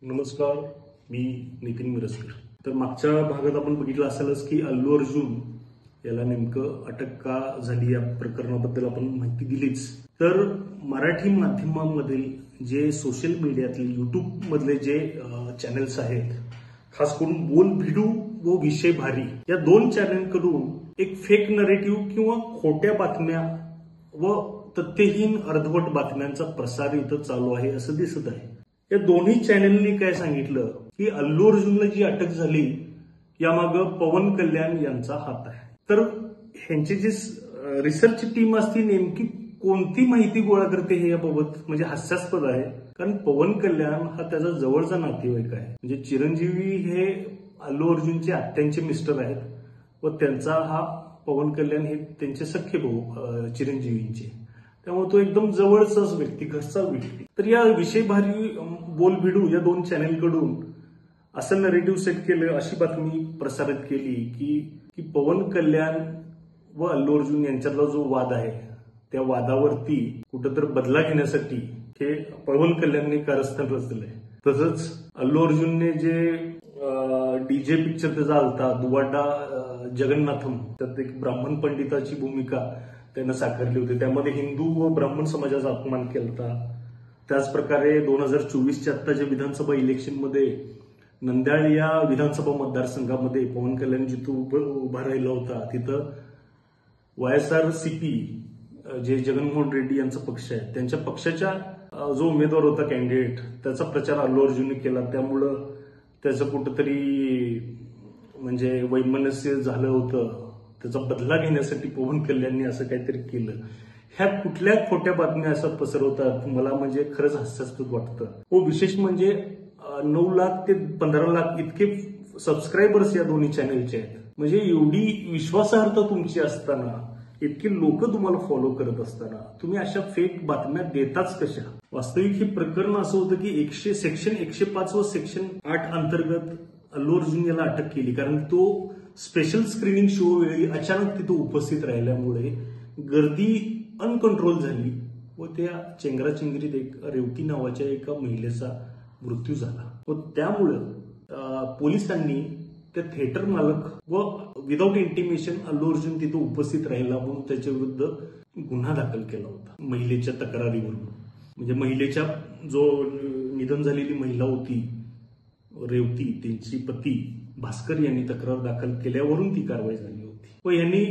नमस्कार, मी नितीन मिरजकर. तर मागच्या भागात आपण बघितलं असेलच की अल्लू अर्जुन याला नेमकं अटक का झाली या प्रकरणाबद्दल आपण माहिती दिलीच. तर मराठी माध्यमांमधील जे सोशल मीडियातील युट्यूब मधले जे चॅनल्स आहेत, खास करून बोल भिडू व विषय भारी या दोन चॅनलकडून एक फेक नरेटिव्ह किंवा खोट्या बातम्या व तथ्यहीन अर्धवट बातम्यांचा प्रसार इथं चालू आहे असं दिसत आहे. या दोन्ही चॅनलनी काय सांगितलं की अल्लू अर्जुनला जी अटक झाली यामागं पवन कल्याण यांचा हात आहे. तर ह्यांची जी रिसर्च टीम असती नेमकी कोणती माहिती गोळा करते हे याबाबत म्हणजे हास्यास्पद आहे. कारण पवन कल्याण हा त्याचा जवळचा नातेवाईक आहे. म्हणजे चिरंजीवी हे अल्लू अर्जुनचे आत्यांचे मिस्टर आहेत व त्यांचा हा पवन कल्याण हे त्यांचे सख्खे भाऊ चिरंजीवींचे. त्यामुळे तो एकदम जवळचाच व्यक्ती, घरचा व्यक्ती. तर या विषय भारी बोल भिडू या दोन चॅनलकडून असं नरेटिव्ह सेट केलं, अशी बातमी प्रसारित केली की पवन कल्याण व अल्लू अर्जुन यांच्यातला जो वाद आहे त्या वादावरती कुठंतरी बदला घेण्यासाठी हे पवन कल्याणने कारस्थान रचलंय. तसंच अल्लू अर्जुनने जे डीजे पिक्चर त्याचा आलता दुवाडा जगन्नाथम, त्यात एक ब्राह्मण पंडिताची भूमिका त्यानं साकारली होती. त्यामध्ये हिंदू व ब्राह्मण समाजाचा अपमान केला होता. त्याच प्रकारे 2024च्या आत्ताच्या विधानसभा इलेक्शनमध्ये नंद्याळ या विधानसभा मतदारसंघामध्ये पवन कल्याण जिथं उभा राहिला होता तिथं YSRCP जे जगनमोहन रेड्डी यांचा पक्ष आहे त्यांच्या पक्षाच्या जो उमेदवार होता कॅन्डिडेट त्याचा प्रचार अल्लू अर्जुनने केला. त्यामुळं त्याचं कुठंतरी म्हणजे वैमनस्य झालं होतं. त्याचा बदला घेण्यासाठी पवन कल्याणने असं काहीतरी केलं. ह्या कुठल्या खोट्या बातम्या असं पसरवतात मला म्हणजे खरंच हास्यास्पद वाटतं. व विशेष म्हणजे 9 लाख ते 15 लाख इतके सबस्क्रायबर्स या दोन्ही चॅनलचे आहेत. म्हणजे एवढी विश्वासार्हता तुमची असताना, इतके लोक तुम्हाला फॉलो करत असताना तुम्ही अशा फेक बातम्या देताच कशा? वास्तविक हे प्रकरण असं होतं की सेक्शन 105 व सेक्शन 8 अंतर्गत अल्लू अर्जुन याला अटक केली. कारण तो स्पेशल स्क्रीनिंग शो वेळी अचानक तिथं उपस्थित राहिल्यामुळे गर्दी अनकंट्रोल झाली व त्या चेंगराचेंगरीत एक रेवती नावाच्या एका महिलेचा मृत्यू झाला. व त्यामुळं पोलिसांनी त्या थिएटर मालक व विदाऊट इंटिमेशन अल्लू अर्जुन तिथं उपस्थित राहिला म्हणून त्याच्या विरुद्ध गुन्हा दाखल केला होता महिलेच्या तक्रारीवरून. म्हणजे महिलेच्या जो निधन झालेली महिला होती रेवती, त्यांची पती भास्कर यांनी तक्रार दाखल केल्यावरून ती कारवाई झाली होती. व यांनी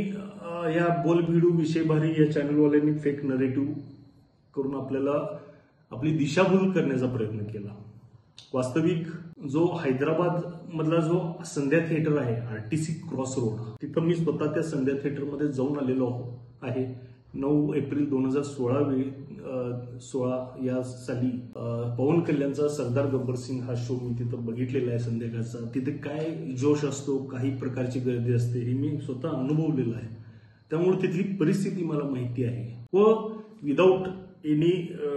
या बोल भिडू विषय भारी या चॅनलवाल्यांनी फेक नरेटिव्ह करून आपल्याला आपली दिशाभूल करण्याचा प्रयत्न केला. वास्तविक जो हैदराबाद मधला जो संध्या थिएटर आहे RTC क्रॉस रोड, तिथं मी स्वतः त्या संध्या थिएटरमध्ये जाऊन आलेलो आहे. 9 एप्रिल 2016 या साली पवन कल्याणचा सरदार गब्बर सिंग हा शो मी तिथं बघितलेला आहे संध्याकाळचा. तिथे काय जोश असतो, काही प्रकारची गर्दी असते हे मी स्वतः अनुभवलेलं आहे. त्यामुळे तिथली परिस्थिती मला माहिती आहे. व विदाऊट एनी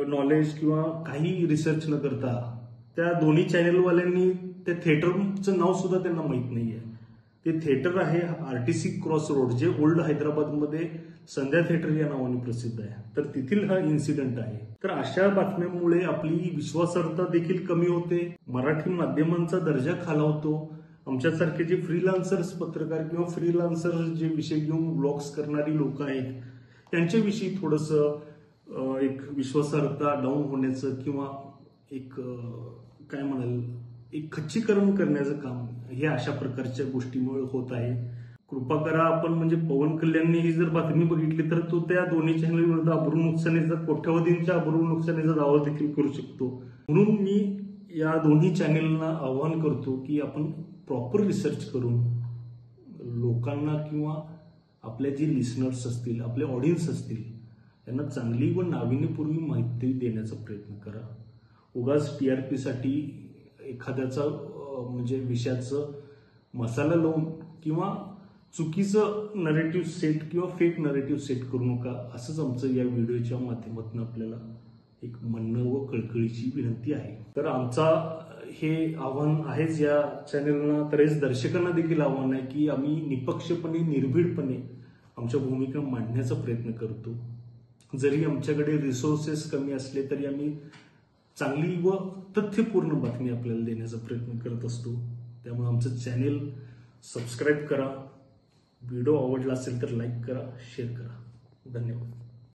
नॉलेज किंवा काही रिसर्च न करता त्या दोन्ही चॅनलवाल्यांनी त्या थिएटरचं नाव सुद्धा त्यांना माहित नाहीये. ते थिएटर आहे RTC क्रॉस रोड, जे ओल्ड हैदराबादमध्ये संध्या थिएटर या नावाने प्रसिद्ध आहे. तर तिथील हा इन्सिडेंट आहे. तर अशा बातम्यांमुळे आपली विश्वासार्हता देखील कमी होते, मराठी माध्यमांचा दर्जा खालावतो. आमच्यासारखे जे फ्रीलान्सर्स पत्रकार किंवा फ्रीलान्सर जे विषय घेऊन ब्लॉग्स करणारी लोक आहेत त्यांच्याविषयी थोडंसं एक विश्वासार्हता डाऊन होण्याचं किंवा एक काय म्हणाल एक खच्चीकरण करण्याचं काम हे अशा प्रकारच्या गोष्टीमुळे होत आहे. कृपा करा आपण म्हणजे पवन कल्याणने ही जर बातमी बघितली तर तो त्या दोन्ही चॅनल विरुद्ध अब्रू नुकसानीचा कोट्यवधींच्या अब्रू नुकसानीचा दावा देखील करू शकतो. म्हणून मी या दोन्ही चॅनेलना आवाहन करतो की आपण प्रॉपर रिसर्च करून लोकांना किंवा आपल्या जे लिसनर्स असतील, आपले ऑडियन्स असतील त्यांना चांगली व नाविन्यपूर्वी माहिती देण्याचा प्रयत्न करा. उगाच TRP साठी एखाद्याचा म्हणजे विषयाचं मसाला लावून किंवा चुकीचं नरेटिव्ह सेट किंवा फेक नरेटिव्ह सेट करू नका, असंच आमचं या व्हिडिओच्या माध्यमातून आपल्याला एक म्हणणं व कळकळीची विनंती आहे. तर आमचा हे आव्हान आहेच या चॅनलना, तसेच दर्शकांना देखील आव्हान आहे की आम्ही निपक्षपणे निर्भीडपणे आमच्या भूमिका मांडण्याचा प्रयत्न करतो. जरी आमच्याकडे रिसोर्सेस कमी असले तरी आम्ही चांगली व तथ्यपूर्ण बातमी आपल्याला देण्याचा प्रयत्न करत असतो. त्यामुळे आमचं चॅनेल सबस्क्राईब करा. व्हिडिओ आवडला असेल तर लाईक करा, शेअर करा. धन्यवाद.